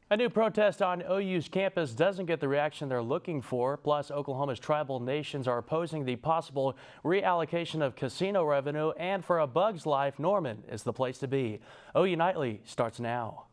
A new protest on OU's campus doesn't get the reaction they're looking for. Plus, Oklahoma's tribal nations are opposing the possible reallocation of casino revenue. And for a bug's life, Norman is the place to be. OU Nightly starts now.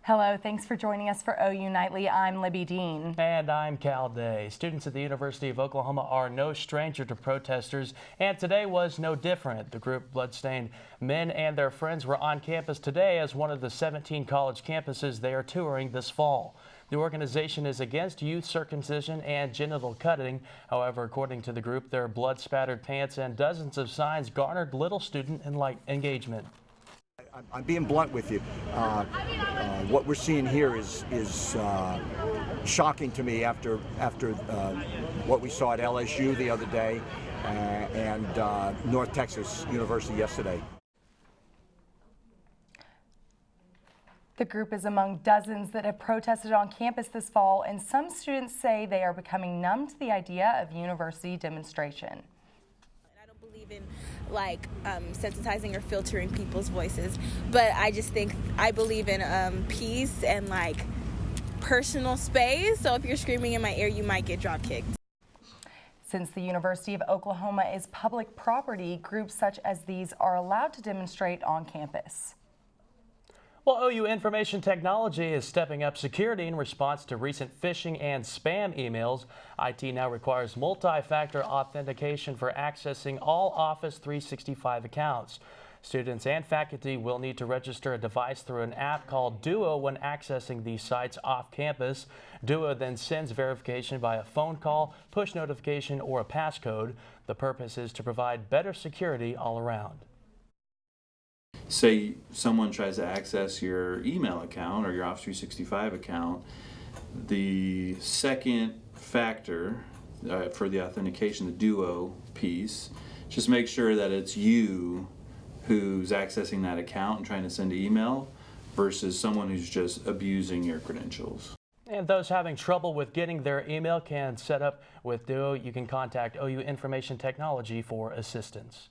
Hello, thanks for joining us for OU Nightly. I'm Libbey Dean. And I'm Cal Day. Students at the University of Oklahoma are no stranger to protesters, and today was no different. The group Bloodstained Men and their friends were on campus today as one of the 17 college campuses they are touring this fall. The organization is against youth circumcision and genital cutting. However, according to the group, their blood-spattered pants and dozens of signs garnered little student engagement. I'm being blunt with you. What we're seeing here is shocking to me after what we saw at LSU the other day and North Texas University yesterday. The group is among dozens that have protested on campus this fall, and some students say they are becoming numb to the idea of university demonstration. Believe in sensitizing or filtering people's voices, but I believe in peace and personal space. So if you're screaming in my ear, you might get drop kicked. Since the University of Oklahoma is public property, groups such as these are allowed to demonstrate on campus. Well, OU Information Technology is stepping up security in response to recent phishing and spam emails. IT now requires multi-factor authentication for accessing all Office 365 accounts. Students and faculty will need to register a device through an app called Duo when accessing these sites off campus. Duo then sends verification by a phone call, push notification, or a passcode. The purpose is to provide better security all around. Say someone tries to access your email account or your Office 365 account, the second factor for the authentication, the Duo piece, just make sure that it's you who's accessing that account and trying to send an email versus someone who's just abusing your credentials. And those having trouble with getting their email can set up with Duo. You can contact OU Information Technology for assistance.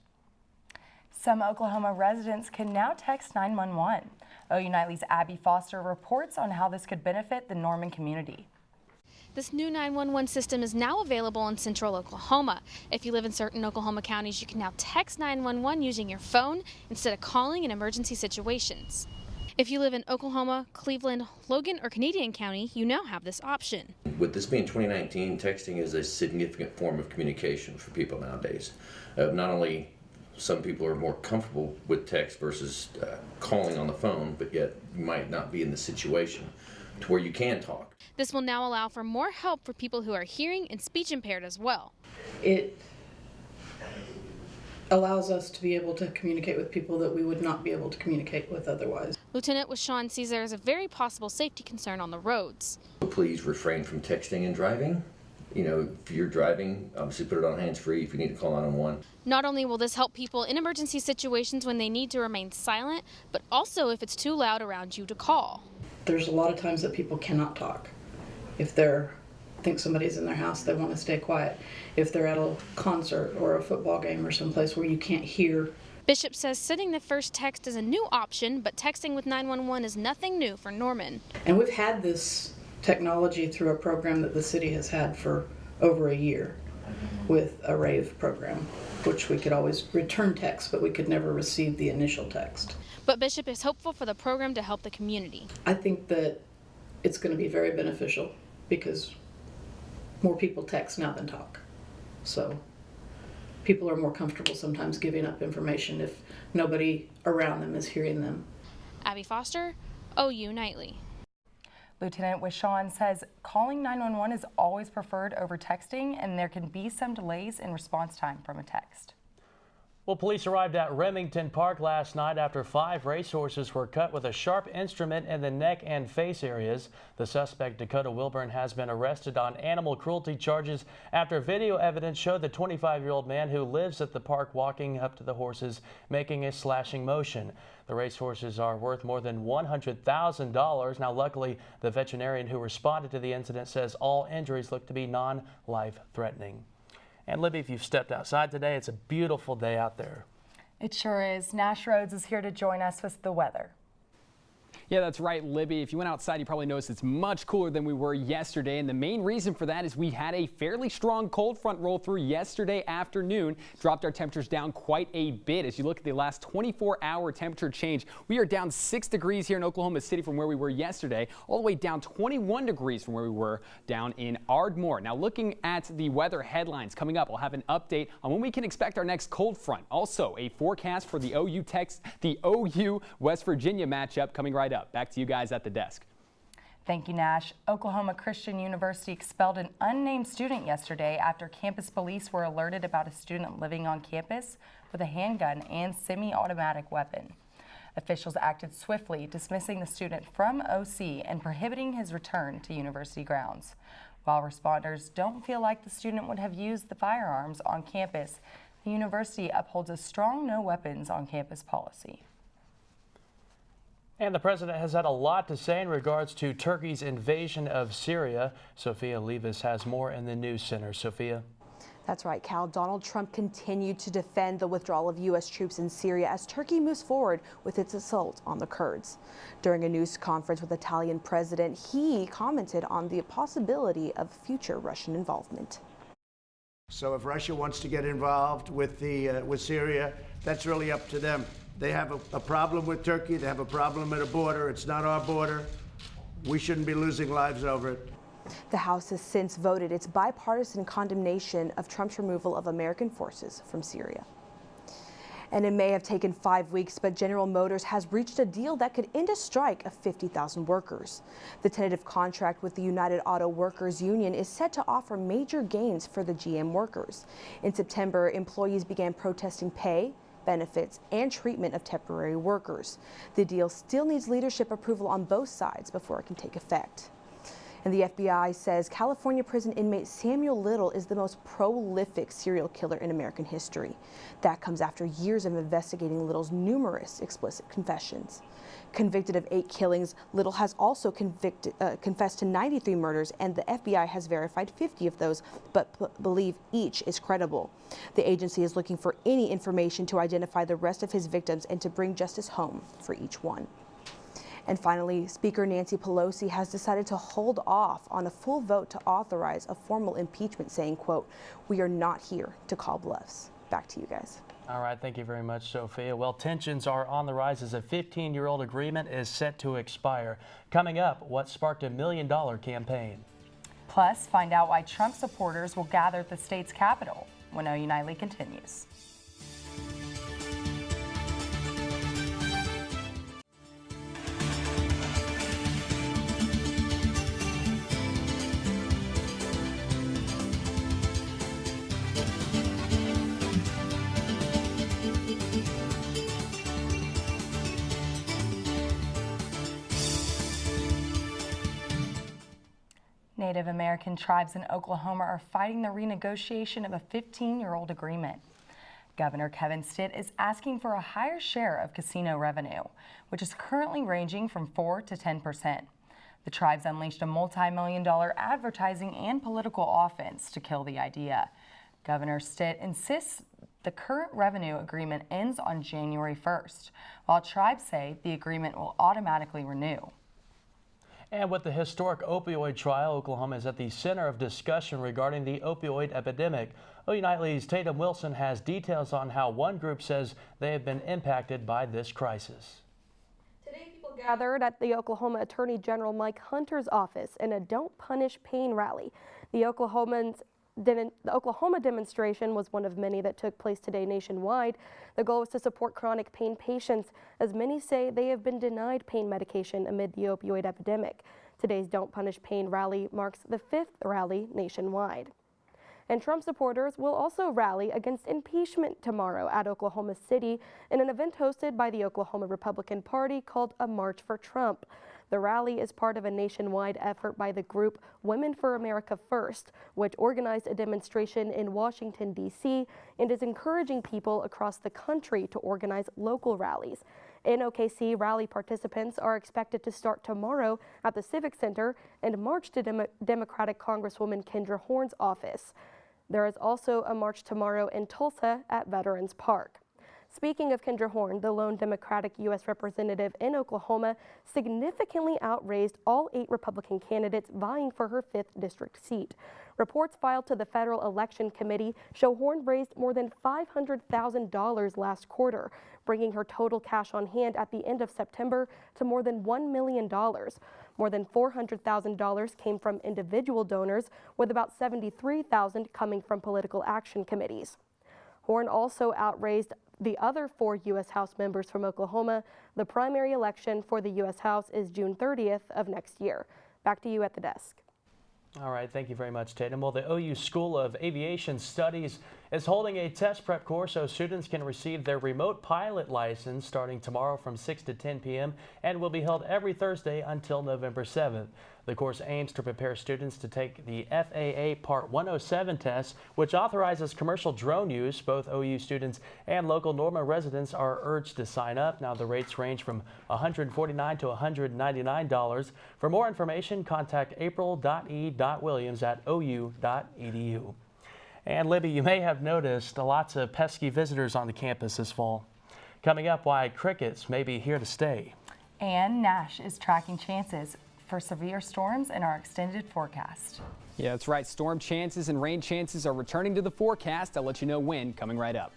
Some Oklahoma residents can now text 911. OU Nightly's Abby Foster reports on how this could benefit the Norman community. This new 911 system is now available in central Oklahoma. If you live in certain Oklahoma counties, you can now text 911 using your phone instead of calling in emergency situations. If you live in Oklahoma, Cleveland, Logan, or Canadian County, you now have this option. With this being 2019, texting is a significant form of communication for people nowadays. Not only some people are more comfortable with text versus calling on the phone, but yet you might not be in the situation to where you can talk. This will now allow for more help for people who are hearing and speech impaired as well. It allows us to be able to communicate with people that we would not be able to communicate with otherwise. Lieutenant Washawn sees there is a very possible safety concern on the roads. Please refrain from texting and driving. You know, if you're driving, obviously put it on hands-free if you need to call 911. Not only will this help people in emergency situations when they need to remain silent, but also if it's too loud around you to call. There's a lot of times that people cannot talk. If think somebody's in their house, they want to stay quiet. If they're at a concert or a football game or someplace where you can't hear. Bishop says sending the first text is a new option, but texting with 911 is nothing new for Norman. And we've had this technology through a program that the city has had for over a year with a RAVE program, which we could always return text, but we could never receive the initial text. But Bishop is hopeful for the program to help the community. I think that it's going to be very beneficial because more people text now than talk. So people are more comfortable sometimes giving up information if nobody around them is hearing them. Abby Foster, OU Nightly. Lieutenant Washawn says calling 911 is always preferred over texting, and there can be some delays in response time from a text. Well, police arrived at Remington Park last night after 5 racehorses were cut with a sharp instrument in the neck and face areas. The suspect, Dakota Wilburn, has been arrested on animal cruelty charges after video evidence showed the 25-year-old man who lives at the park walking up to the horses, making a slashing motion. The racehorses are worth more than $100,000. Now, luckily, the veterinarian who responded to the incident says all injuries look to be non-life threatening. And Libby, if you've stepped outside today, it's a beautiful day out there. It sure is. Nash Rhodes is here to join us with the weather. Yeah, that's right, Libby. If you went outside, you probably noticed it's much cooler than we were yesterday. And the main reason for that is we had a fairly strong cold front roll through yesterday afternoon. Dropped our temperatures down quite a bit. As you look at the last 24-hour temperature change, we are down 6 degrees here in Oklahoma City from where we were yesterday, all the way down 21 degrees from where we were down in Ardmore. Now, looking at the weather headlines coming up, we'll have an update on when we can expect our next cold front. Also, a forecast for the OU West Virginia matchup coming right up. Back to you guys at the desk. Thank you, Nash. Oklahoma Christian University expelled an unnamed student yesterday after campus police were alerted about a student living on campus with a handgun and semi-automatic weapon. Officials acted swiftly, dismissing the student from OC and prohibiting his return to university grounds. While responders don't feel like the student would have used the firearms on campus, the university upholds a strong no weapons on campus policy. And the president has had a lot to say in regards to Turkey's invasion of Syria. Sofia Olivas has more in the news center. Sofia. That's right, Cal. Donald Trump continued to defend the withdrawal of U.S. troops in Syria as Turkey moves forward with its assault on the Kurds. During a news conference with the Italian president, he commented on the possibility of future Russian involvement. So if Russia wants to get involved with Syria, that's really up to them. They have a problem with Turkey. They have a problem at a border. It's not our border. We shouldn't be losing lives over it. The House has since voted its bipartisan condemnation of Trump's removal of American forces from Syria. And it may have taken 5 weeks, but General Motors has reached a deal that could end a strike of 50,000 workers. The tentative contract with the United Auto Workers Union is set to offer major gains for the GM workers. In September, employees began protesting pay, benefits, and treatment of temporary workers. The deal still needs leadership approval on both sides before it can take effect. And the FBI says California prison inmate Samuel Little is the most prolific serial killer in American history. That comes after years of investigating Little's numerous explicit confessions. Convicted of 8 killings, Little has also confessed to 93 murders, and the FBI has verified 50 of those, but believe each is credible. The agency is looking for any information to identify the rest of his victims and to bring justice home for each one. And finally, Speaker Nancy Pelosi has decided to hold off on a full vote to authorize a formal impeachment, saying, quote, "We are not here to call bluffs." Back to you guys. All right, thank you very much, Sophia. Well, tensions are on the rise as a 15-year-old agreement is set to expire. Coming up, what sparked a $1 million campaign? Plus, find out why Trump supporters will gather at the state's capital when OU Nightly continues. Native American tribes in Oklahoma are fighting the renegotiation of a 15-year-old agreement. Governor Kevin Stitt is asking for a higher share of casino revenue, which is currently ranging from 4 to 10%. The tribes unleashed a multi-million-dollar advertising and political offense to kill the idea. Governor Stitt insists the current revenue agreement ends on January 1st, while tribes say the agreement will automatically renew. And with the historic opioid trial, Oklahoma is at the center of discussion regarding the opioid epidemic. OU Nightly's Taitum Wilson has details on how one group says they have been impacted by this crisis. Today, people gathered at the Oklahoma Attorney General Mike Hunter's office in a Don't Punish Pain rally. The Oklahoma demonstration was one of many that took place today nationwide. The goal was to support chronic pain patients, as many say they have been denied pain medication amid the opioid epidemic. Today's Don't Punish Pain rally marks the 5th rally nationwide. And Trump supporters will also rally against impeachment tomorrow at Oklahoma City in an event hosted by the Oklahoma Republican Party called a March for Trump. The rally is part of a nationwide effort by the group Women for America First, which organized a demonstration in Washington, D.C., and is encouraging people across the country to organize local rallies. In OKC, rally participants are expected to start tomorrow at the Civic Center and march to Democratic Congresswoman Kendra Horn's office. There is also a march tomorrow in Tulsa at Veterans Park. Speaking of Kendra Horn, the lone Democratic U.S. representative in Oklahoma significantly outraised all 8 Republican candidates vying for her 5th district seat. Reports filed to the Federal Election Committee show Horn raised more than $500,000 last quarter, bringing her total cash on hand at the end of September to more than $1 million. More than $400,000 came from individual donors, with about $73,000 coming from political action committees. Horn also outraised the other 4 U.S. House members from Oklahoma. The primary election for the U.S. House is June 30th of next year. Back to you at the desk. All right, thank you very much, Taitum. Well, the OU School of Aviation Studies is holding a test prep course so students can receive their remote pilot license starting tomorrow from 6 to 10 p.m. and will be held every Thursday until November 7th. The course aims to prepare students to take the FAA Part 107 test, which authorizes commercial drone use. Both OU students and local Norman residents are urged to sign up. Now, the rates range from $149 to $199. For more information, contact april.e.williams@ou.edu. And Libbey, you may have noticed lots of pesky visitors on the campus this fall. Coming up, why crickets may be here to stay. And Nash is tracking chances for severe storms in our extended forecast. Yeah, that's right. Storm chances and rain chances are returning to the forecast. I'll let you know when, coming right up.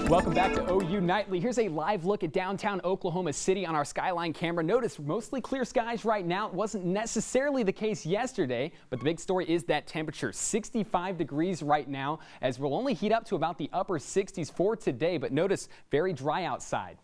Welcome back to OU Nightly. Here's a live look at downtown Oklahoma City on our Skyline camera. Notice mostly clear skies right now. It wasn't necessarily the case yesterday, but the big story is that temperature, 65 degrees right now, as we'll only heat up to about the upper 60s for today. But notice very dry outside.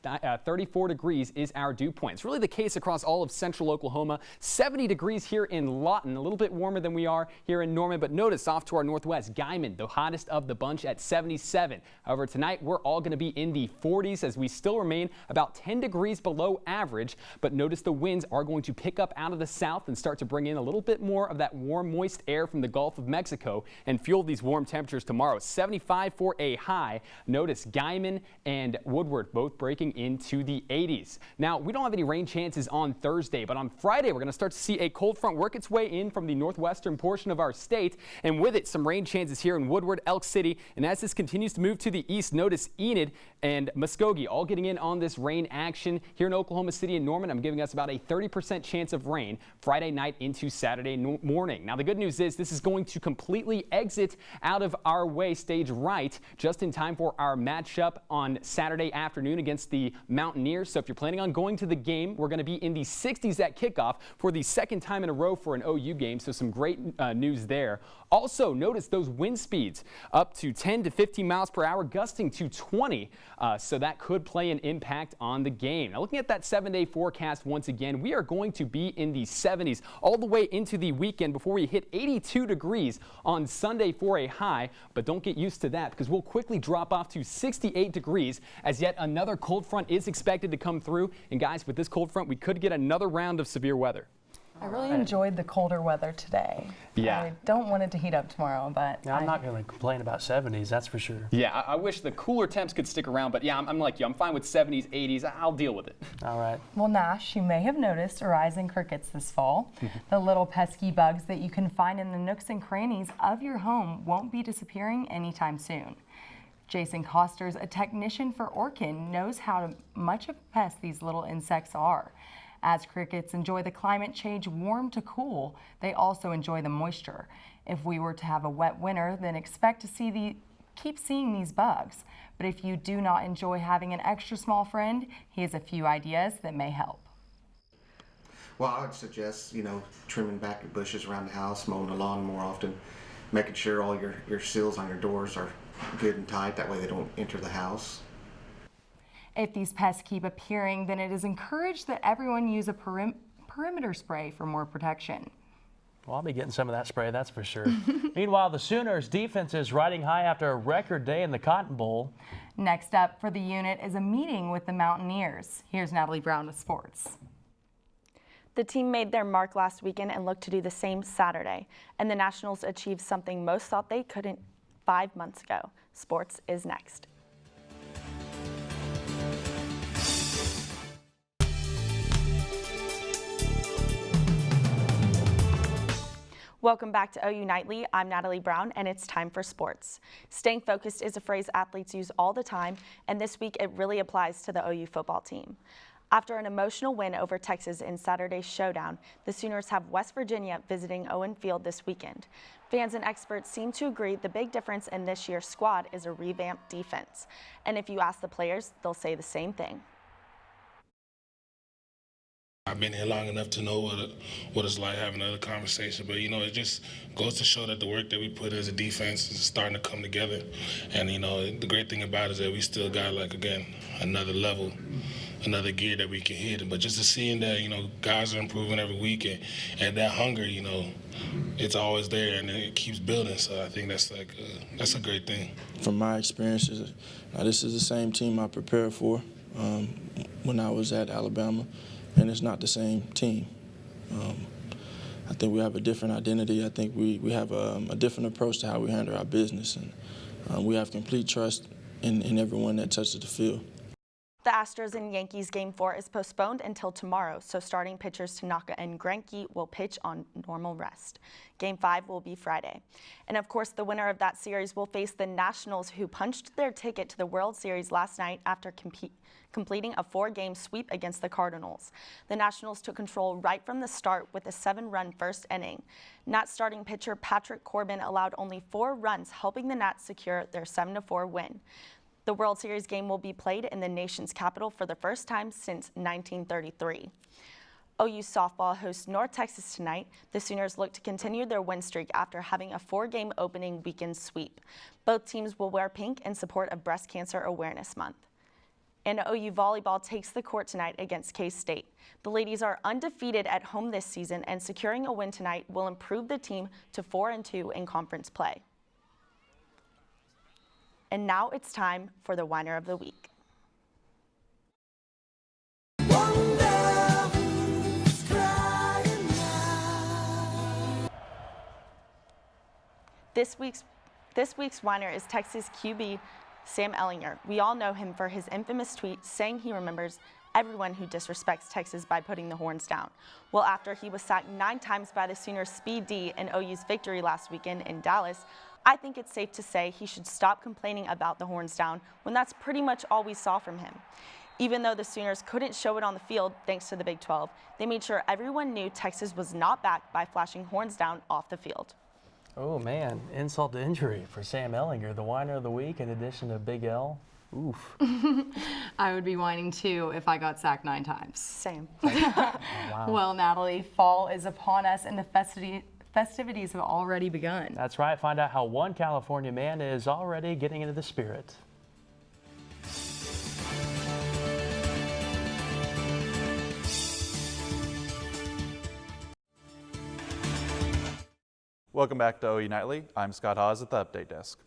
34 degrees is our dew point. It's really the case across all of central Oklahoma. 70 degrees here in Lawton, a little bit warmer than we are here in Norman. But notice off to our northwest, Guymon, the hottest of the bunch at 77. However, tonight we're all going to be in the 40s as we still remain about 10 degrees below average. But notice the winds are going to pick up out of the south and start to bring in a little bit more of that warm, moist air from the Gulf of Mexico and fuel these warm temperatures tomorrow. 75 for a high. Notice Guymon and Woodward both breaking into the 80s. Now, we don't have any rain chances on Thursday, but on Friday we're going to start to see a cold front work its way in from the northwestern portion of our state, and with it some rain chances here in Woodward, Elk City. And as this continues to move to the east, notice Enid and Muskogee all getting in on this rain action. Here in Oklahoma City and Norman, I'm giving us about a 30% chance of rain Friday night into Saturday morning. Now, the good news is this is going to completely exit out of our way stage right just in time for our matchup on Saturday afternoon against the Mountaineers. So if you're planning on going to the game, we're going to be in the 60s at kickoff for the second time in a row for an OU game. So some great news there. Also, notice those wind speeds up to 10 to 15 miles per hour, gusting to 20. So that could play an impact on the game. Now, looking at that 7-day forecast once again, we are going to be in the 70s all the way into the weekend before we hit 82 degrees on Sunday for a high. But don't get used to that because we'll quickly drop off to 68 degrees as yet another cold front is expected to come through. And guys, with this cold front, we could get another round of severe weather. I really enjoyed the colder weather today. Yeah. I don't want it to heat up tomorrow, but Yeah, I'm not going to complain about 70s, that's for sure. Yeah, I wish the cooler temps could stick around, but yeah, I'm like you. I'm fine with 70s, 80s. I'll deal with it. All right. Well, Nash, you may have noticed a rise in crickets this fall. The little pesky bugs that you can find in the nooks and crannies of your home won't be disappearing anytime soon. Jason Kosters, a technician for Orkin, knows how much of a pest these little insects are. As crickets enjoy the climate change warm to cool, they also enjoy the moisture. If we were to have a wet winter, then expect to keep seeing these bugs. But if you do not enjoy having an extra small friend, he has a few ideas that may help. Well, I would suggest, trimming back your bushes around the house, mowing the lawn more often, making sure all your seals on your doors are good and tight, that way they don't enter the house. If these pests keep appearing, then it is encouraged that everyone use a perimeter spray for more protection. Well, I'll be getting some of that spray, that's for sure. Meanwhile, the Sooners' defense is riding high after a record day in the Cotton Bowl. Next up for the unit is a meeting with the Mountaineers. Here's Natalie Brown with sports. The team made their mark last weekend and looked to do the same Saturday. And the Nationals achieved something most thought they couldn't 5 months ago. Sports is next. Welcome back to OU Nightly. I'm Natalie Brown, and it's time for sports. Staying focused is a phrase athletes use all the time, and this week it really applies to the OU football team. After an emotional win over Texas in Saturday's showdown, the Sooners have West Virginia visiting Owen Field this weekend. Fans and experts seem to agree the big difference in this year's squad is a revamped defense. And if you ask the players, they'll say the same thing. I've been here long enough to know what it's like having another conversation, but it just goes to show that the work that we put as a defense is starting to come together. And the great thing about it is that we still got another level, another gear that we can hit. But just to seeing that guys are improving every week and that hunger, it's always there and it keeps building. So I think that's a great thing. From my experiences, this is the same team I prepared for when I was at Alabama. And it's not the same team. I think we have a different identity. I think we have a different approach to how we handle our business. And we have complete trust in everyone that touches the field. The Astros and Yankees Game 4 is postponed until tomorrow, so starting pitchers Tanaka and Greinke will pitch on normal rest. Game 5 will be Friday. And of course, the winner of that series will face the Nationals, who punched their ticket to the World Series last night after completing a 4-game sweep against the Cardinals. The Nationals took control right from the start with a 7-run first inning. Nats starting pitcher Patrick Corbin allowed only 4 runs, helping the Nats secure their 7-4 win. The World Series game will be played in the nation's capital for the first time since 1933. OU softball hosts North Texas tonight. The Sooners look to continue their win streak after having a 4-game opening weekend sweep. Both teams will wear pink in support of Breast Cancer Awareness Month. And OU volleyball takes the court tonight against K-State. The ladies are undefeated at home this season, and securing a win tonight will improve the team to 4-2 in conference play. And now it's time for the Whiner of the Week. This week's whiner is Texas QB Sam Ehlinger. We all know him for his infamous tweet saying he remembers everyone who disrespects Texas by putting the horns down. Well, after he was sacked 9 times by the Sooners' Speed D in OU's victory last weekend in Dallas, I think it's safe to say he should stop complaining about the horns down when that's pretty much all we saw from him. Even though the Sooners couldn't show it on the field thanks to the Big 12, they made sure everyone knew Texas was not back by flashing horns down off the field. Oh man, insult to injury for Sam Ehlinger, the whiner of the week in addition to Big L. Oof. I would be whining too if I got sacked 9 times. Same. Wow. Well, Natalie, fall is upon us and the festivities have already begun. That's right. Find out how one California man is already getting into the spirit. Welcome back to OU Nightly. I'm Scott Hawes at the Update Desk.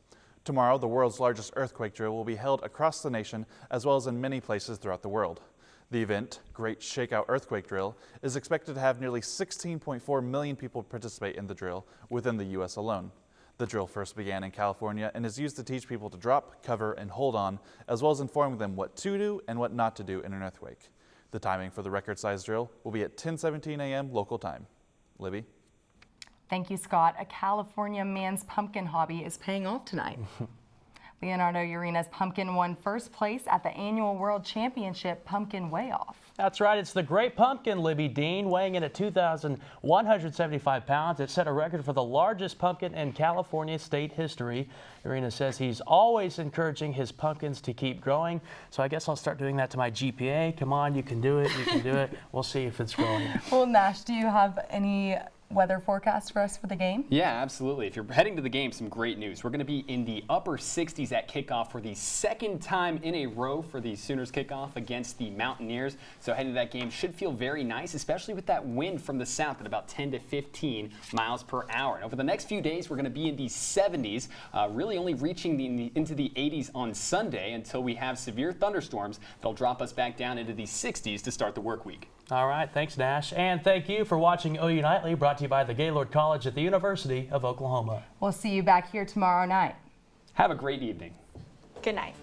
Tomorrow, the world's largest earthquake drill will be held across the nation as well as in many places throughout the world. The event, Great Shakeout Earthquake Drill, is expected to have nearly 16.4 million people participate in the drill within the U.S. alone. The drill first began in California and is used to teach people to drop, cover, and hold on, as well as informing them what to do and what not to do in an earthquake. The timing for the record-sized drill will be at 10:17 a.m. local time. Libbey? Thank you, Scott. A California man's pumpkin hobby is paying off tonight. Leonardo Urina's pumpkin won first place at the annual World Championship Pumpkin Weigh-Off. That's right. It's the Great Pumpkin, Libbey Dean, weighing in at 2,175 pounds. It set a record for the largest pumpkin in California state history. Urina says he's always encouraging his pumpkins to keep growing. So I guess I'll start doing that to my GPA. Come on, you can do it. You can do it. We'll see if it's growing. Well, Nash, do you have any weather forecast for us for the game? Yeah, absolutely. If you're heading to the game, some great news. We're going to be in the upper 60s at kickoff for the second time in a row for the Sooners kickoff against the Mountaineers. So heading to that game should feel very nice, especially with that wind from the south at about 10 to 15 miles per hour. And over the next few days, we're going to be in the 70s, really only reaching into the 80s on Sunday until we have severe thunderstorms that'll drop us back down into the 60s to start the work week. All right, thanks, Nash. And thank you for watching OU Nightly, brought to you by the Gaylord College at the University of Oklahoma. We'll see you back here tomorrow night. Have a great evening. Good night.